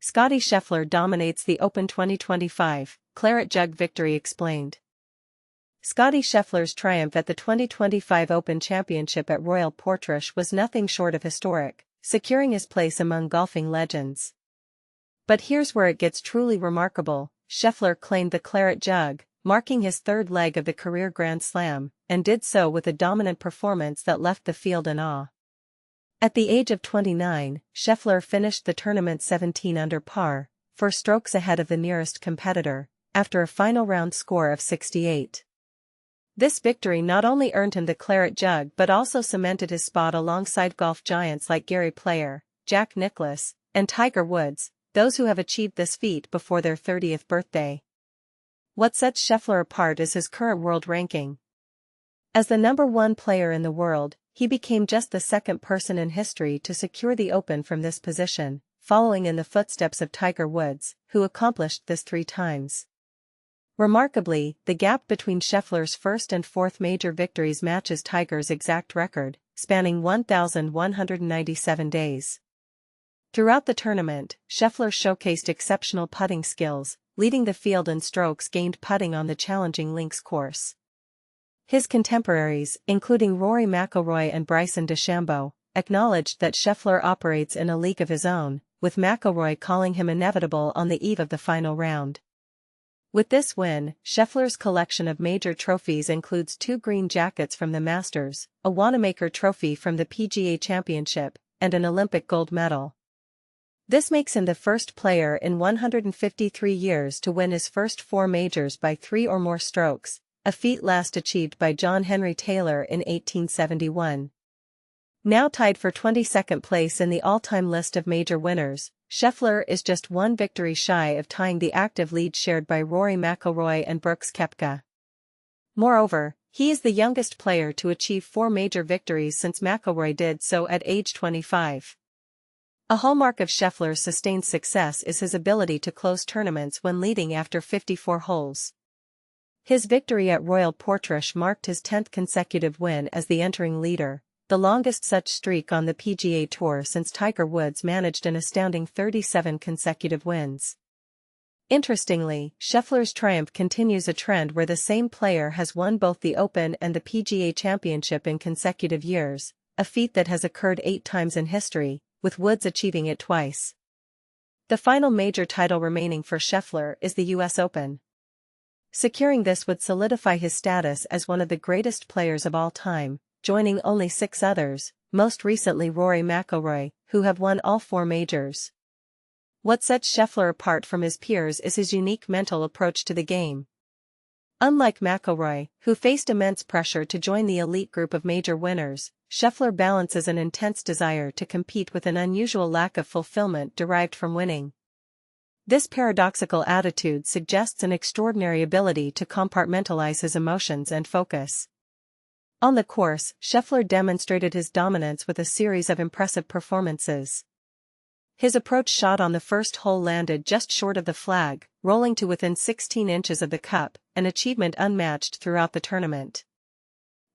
Scottie Scheffler dominates the Open 2025, Claret Jug victory explained. Scottie Scheffler's triumph at the 2025 Open Championship at Royal Portrush was nothing short of historic, securing his place among golfing legends. But here's where it gets truly remarkable. Scheffler claimed the Claret Jug, marking his third leg of the career Grand Slam, and did so with a dominant performance that left the field in awe. At the age of 29, Scheffler finished the tournament 17 under par, 4 strokes ahead of the nearest competitor, after a final round score of 68. This victory not only earned him the Claret Jug but also cemented his spot alongside golf giants like Gary Player, Jack Nicklaus, and Tiger Woods, those who have achieved this feat before their 30th birthday. What sets Scheffler apart is his current world ranking. As the #1 player in the world, he became just the second person in history to secure the Open from this position, following in the footsteps of Tiger Woods, who accomplished this 3 times. Remarkably, the gap between Scheffler's first and fourth major victories matches Tiger's exact record, spanning 1,197 days. Throughout the tournament, Scheffler showcased exceptional putting skills, leading the field in strokes gained putting on the challenging links course. His contemporaries, including Rory McIlroy and Bryson DeChambeau, acknowledged that Scheffler operates in a league of his own, with McIlroy calling him inevitable on the eve of the final round. With this win, Scheffler's collection of major trophies includes 2 green jackets from the Masters, a Wanamaker trophy from the PGA Championship, and an Olympic gold medal. This makes him the first player in 153 years to win his first 4 majors by 3 or more strokes, a feat last achieved by John Henry Taylor in 1871. Now tied for 22nd place in the all-time list of major winners, Scheffler is just 1 victory shy of tying the active lead shared by Rory McIlroy and Brooks Koepka. Moreover, he is the youngest player to achieve 4 major victories since McIlroy did so at age 25. A hallmark of Scheffler's sustained success is his ability to close tournaments when leading after 54 holes. His victory at Royal Portrush marked his 10th consecutive win as the entering leader, the longest such streak on the PGA Tour since Tiger Woods managed an astounding 37 consecutive wins. Interestingly, Scheffler's triumph continues a trend where the same player has won both the Open and the PGA Championship in consecutive years, a feat that has occurred 8 times in history, with Woods achieving it twice. The final major title remaining for Scheffler is the US Open. Securing this would solidify his status as one of the greatest players of all time, joining only 6 others, most recently Rory McIlroy, who have won all 4 majors. What sets Scheffler apart from his peers is his unique mental approach to the game. Unlike McIlroy, who faced immense pressure to join the elite group of major winners, Scheffler balances an intense desire to compete with an unusual lack of fulfillment derived from winning. This paradoxical attitude suggests an extraordinary ability to compartmentalize his emotions and focus. On the course, Scheffler demonstrated his dominance with a series of impressive performances. His approach shot on the first hole landed just short of the flag, rolling to within 16 inches of the cup, an achievement unmatched throughout the tournament.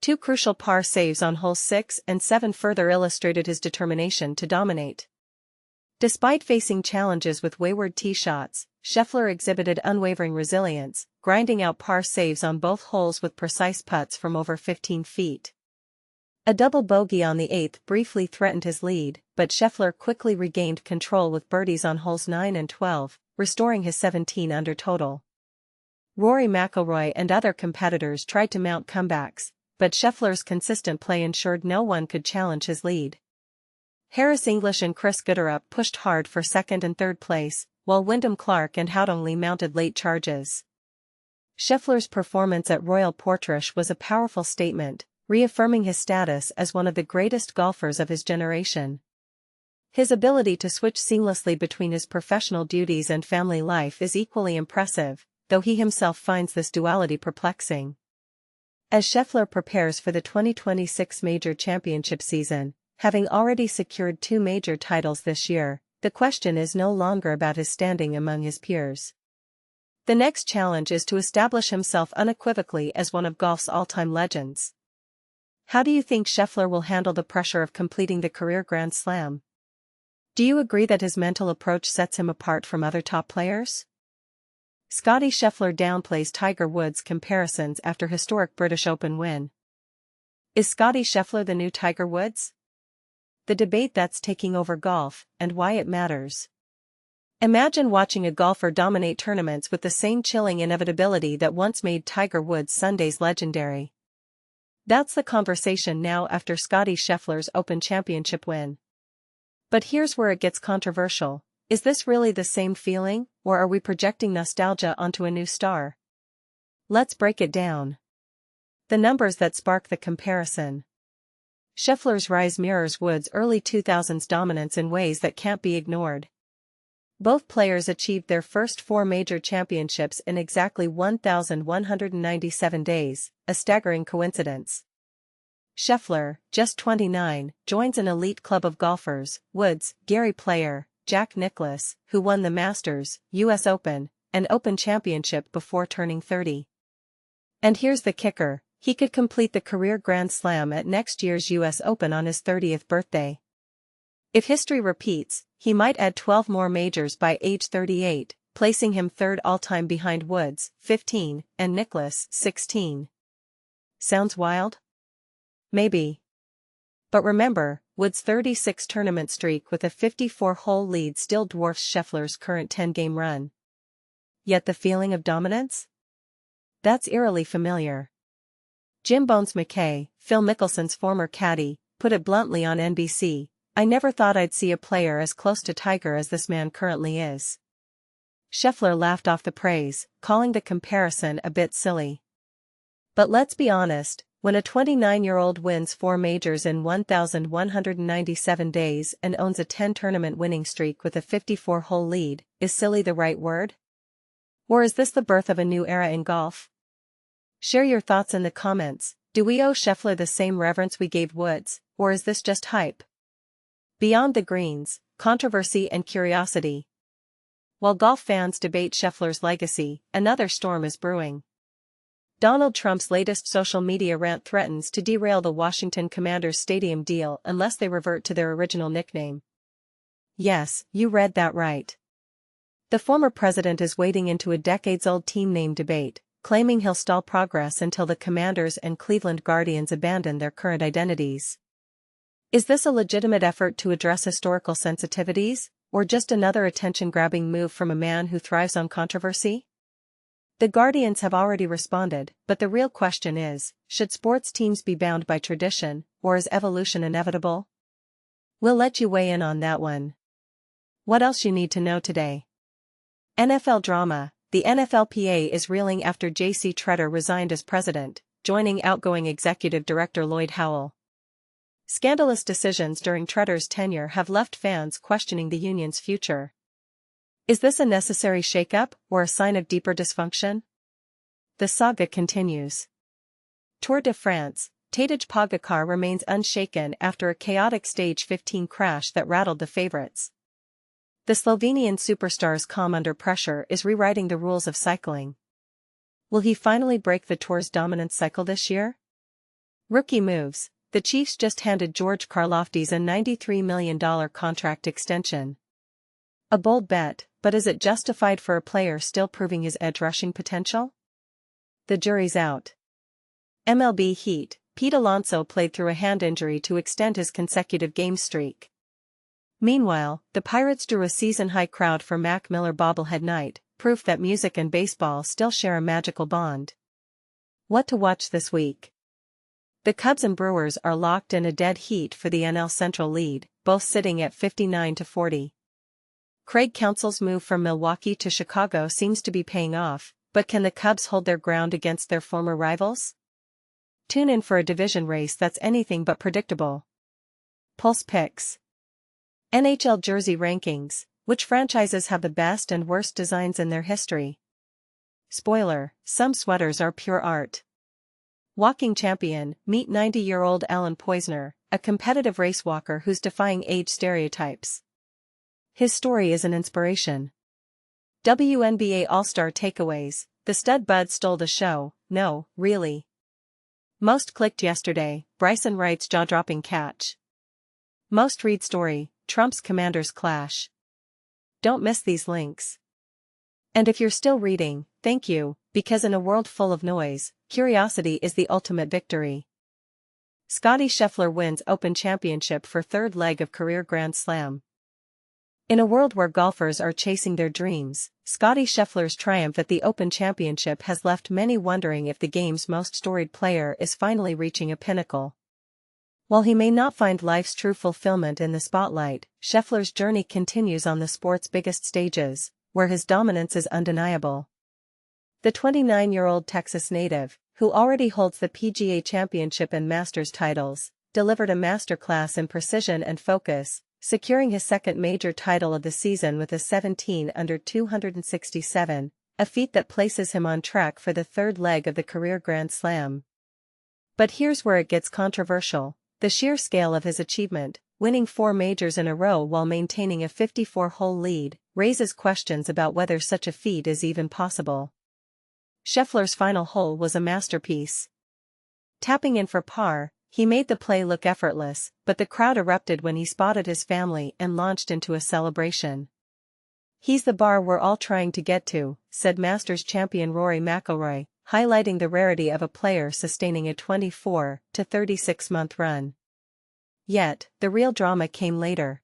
2 crucial par saves on holes 6 and 7 further illustrated his determination to dominate. Despite facing challenges with wayward tee shots, Scheffler exhibited unwavering resilience, grinding out par saves on both holes with precise putts from over 15 feet. A double bogey on the 8th briefly threatened his lead, but Scheffler quickly regained control with birdies on holes 9 and 12, restoring his 17 under total. Rory McIlroy and other competitors tried to mount comebacks, but Scheffler's consistent play ensured no one could challenge his lead. Harris English and Chris Gooderup pushed hard for 2nd and 3rd place, while Wyndham Clark and Haudong Lee mounted late charges. Scheffler's performance at Royal Portrush was a powerful statement, reaffirming his status as one of the greatest golfers of his generation. His ability to switch seamlessly between his professional duties and family life is equally impressive, though he himself finds this duality perplexing. As Scheffler prepares for the 2026 Major Championship season, having already secured 2 major titles this year, the question is no longer about his standing among his peers. The next challenge is to establish himself unequivocally as one of golf's all-time legends. How do you think Scheffler will handle the pressure of completing the career Grand Slam? Do you agree that his mental approach sets him apart from other top players? Scottie Scheffler downplays Tiger Woods' comparisons after historic British Open win. Is Scottie Scheffler the new Tiger Woods? The debate that's taking over golf, and why it matters. Imagine watching a golfer dominate tournaments with the same chilling inevitability that once made Tiger Woods' Sundays legendary. That's the conversation now after Scottie Scheffler's Open Championship win. But here's where it gets controversial. Is this really the same feeling, or are we projecting nostalgia onto a new star? Let's break it down. The numbers that spark the comparison. Scheffler's rise mirrors Woods' early 2000s dominance in ways that can't be ignored. Both players achieved their first 4 major championships in exactly 1,197 days, a staggering coincidence. Scheffler, just 29, joins an elite club of golfers: Woods, Gary Player, Jack Nicklaus, who won the Masters, US Open, and Open Championship before turning 30. And here's the kicker: he could complete the career Grand Slam at next year's US Open on his 30th birthday. If history repeats, he might add 12 more majors by age 38, placing him third all-time behind Woods, 15, and Nicklaus, 16. Sounds wild? Maybe. But remember, Woods' 36 tournament streak with a 54-hole lead still dwarfs Scheffler's current 10-game run. Yet the feeling of dominance? That's eerily familiar. Jim Bones McKay, Phil Mickelson's former caddy, put it bluntly on NBC: "I never thought I'd see a player as close to Tiger as this man currently is." Scheffler laughed off the praise, calling the comparison a bit silly. But let's be honest, when a 29-year-old wins 4 majors in 1,197 days and owns a 10-tournament winning streak with a 54-hole lead, is silly the right word? Or is this the birth of a new era in golf? Share your thoughts in the comments. Do we owe Scheffler the same reverence we gave Woods, or is this just hype? Beyond the greens, controversy and curiosity. While golf fans debate Scheffler's legacy, another storm is brewing. Donald Trump's latest social media rant threatens to derail the Washington Commanders stadium deal unless they revert to their original nickname. Yes, you read that right. The former president is wading into a decades-old team name debate, claiming he'll stall progress until the Commanders and Cleveland Guardians abandon their current identities. Is this a legitimate effort to address historical sensitivities, or just another attention-grabbing move from a man who thrives on controversy? The Guardians have already responded, but the real question is, should sports teams be bound by tradition, or is evolution inevitable? We'll let you weigh in on that one. What else you need to know today? NFL drama. The NFLPA is reeling after J.C. Tretter resigned as president, joining outgoing executive director Lloyd Howell. Scandalous decisions during Tretter's tenure have left fans questioning the union's future. Is this a necessary shakeup, or a sign of deeper dysfunction? The saga continues. Tour de France, Tadej Pogacar remains unshaken after a chaotic Stage 15 crash that rattled the favorites. The Slovenian superstar's calm under pressure is rewriting the rules of cycling. Will he finally break the Tour's dominance cycle this year? Rookie moves. The Chiefs just handed George Karlaftis a $93 million contract extension. A bold bet, but is it justified for a player still proving his edge-rushing potential? The jury's out. MLB Heat. Pete Alonso played through a hand injury to extend his consecutive game streak. Meanwhile, the Pirates drew a season-high crowd for Mac Miller bobblehead night, proof that music and baseball still share a magical bond. What to watch this week? The Cubs and Brewers are locked in a dead heat for the NL Central lead, both sitting at 59-40. Craig Counsell's move from Milwaukee to Chicago seems to be paying off, but can the Cubs hold their ground against their former rivals? Tune in for a division race that's anything but predictable. Pulse Picks. NHL Jersey Rankings. Which franchises have the best and worst designs in their history? Spoiler, some sweaters are pure art. Walking champion. Meet 90-year-old Alan Poizner, a competitive race walker who's defying age stereotypes. His story is an inspiration. WNBA All-Star Takeaways. The stud bud stole the show. No, really. Most clicked yesterday. Bryson Wright's jaw-dropping catch. Most read story, Trump's commanders clash. Don't miss these links. And if you're still reading, thank you, because in a world full of noise, curiosity is the ultimate victory. Scottie Scheffler wins Open Championship for third leg of career Grand Slam. In a world where golfers are chasing their dreams, Scottie Scheffler's triumph at the Open Championship has left many wondering if the game's most storied player is finally reaching a pinnacle. While he may not find life's true fulfillment in the spotlight, Scheffler's journey continues on the sport's biggest stages, where his dominance is undeniable. The 29-year-old Texas native, who already holds the PGA Championship and Masters titles, delivered a masterclass in precision and focus, securing his second major title of the season with a 17 under 267, a feat that places him on track for the third leg of the career Grand Slam. But here's where it gets controversial. The sheer scale of his achievement, winning 4 majors in a row while maintaining a 54-hole lead, raises questions about whether such a feat is even possible. Scheffler's final hole was a masterpiece. Tapping in for par, he made the play look effortless, but the crowd erupted when he spotted his family and launched into a celebration. "He's the bar we're all trying to get to," said Masters champion Rory McIlroy, highlighting the rarity of a player sustaining a 24 to 36-month run. Yet, the real drama came later.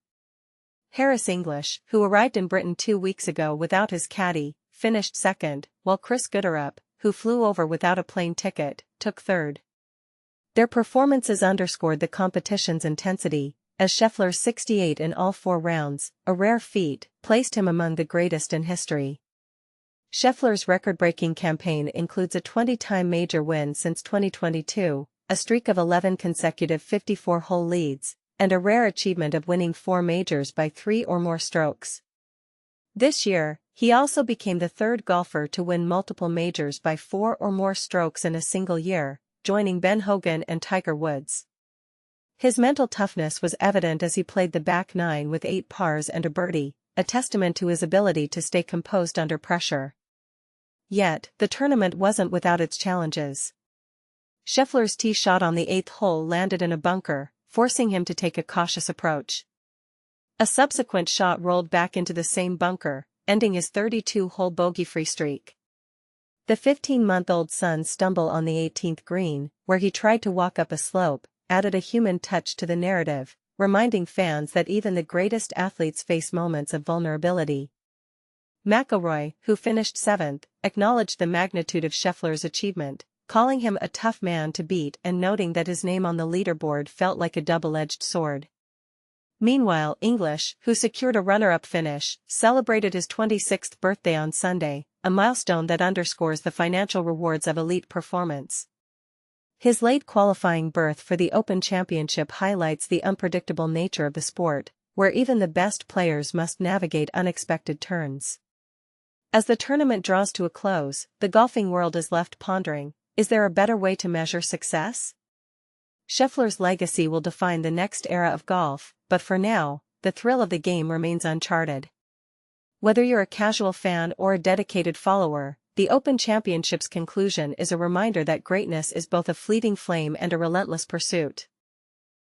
Harris English, who arrived in Britain 2 weeks ago without his caddy, finished second, while Chris Gooderup, who flew over without a plane ticket, took third. Their performances underscored the competition's intensity, as Scheffler's 68 in all 4 rounds, a rare feat, placed him among the greatest in history. Scheffler's record-breaking campaign includes a 20-time major win since 2022, a streak of 11 consecutive 54-hole leads, and a rare achievement of winning 4 majors by 3 or more strokes. This year, he also became the third golfer to win multiple majors by 4 or more strokes in a single year, joining Ben Hogan and Tiger Woods. His mental toughness was evident as he played the back 9 with 8 pars and a birdie, a testament to his ability to stay composed under pressure. Yet, the tournament wasn't without its challenges. Scheffler's tee shot on the 8th hole landed in a bunker, forcing him to take a cautious approach. A subsequent shot rolled back into the same bunker, ending his 32-hole bogey-free streak. The 15-month-old son's stumble on the 18th green, where he tried to walk up a slope, added a human touch to the narrative, reminding fans that even the greatest athletes face moments of vulnerability. McIlroy, who finished 7th, acknowledged the magnitude of Scheffler's achievement, calling him a tough man to beat and noting that his name on the leaderboard felt like a double-edged sword. Meanwhile, English, who secured a runner-up finish, celebrated his 26th birthday on Sunday, a milestone that underscores the financial rewards of elite performance. His late qualifying berth for the Open Championship highlights the unpredictable nature of the sport, where even the best players must navigate unexpected turns. As the tournament draws to a close, the golfing world is left pondering, is there a better way to measure success? Scheffler's legacy will define the next era of golf, but for now, the thrill of the game remains uncharted. Whether you're a casual fan or a dedicated follower, the Open Championship's conclusion is a reminder that greatness is both a fleeting flame and a relentless pursuit.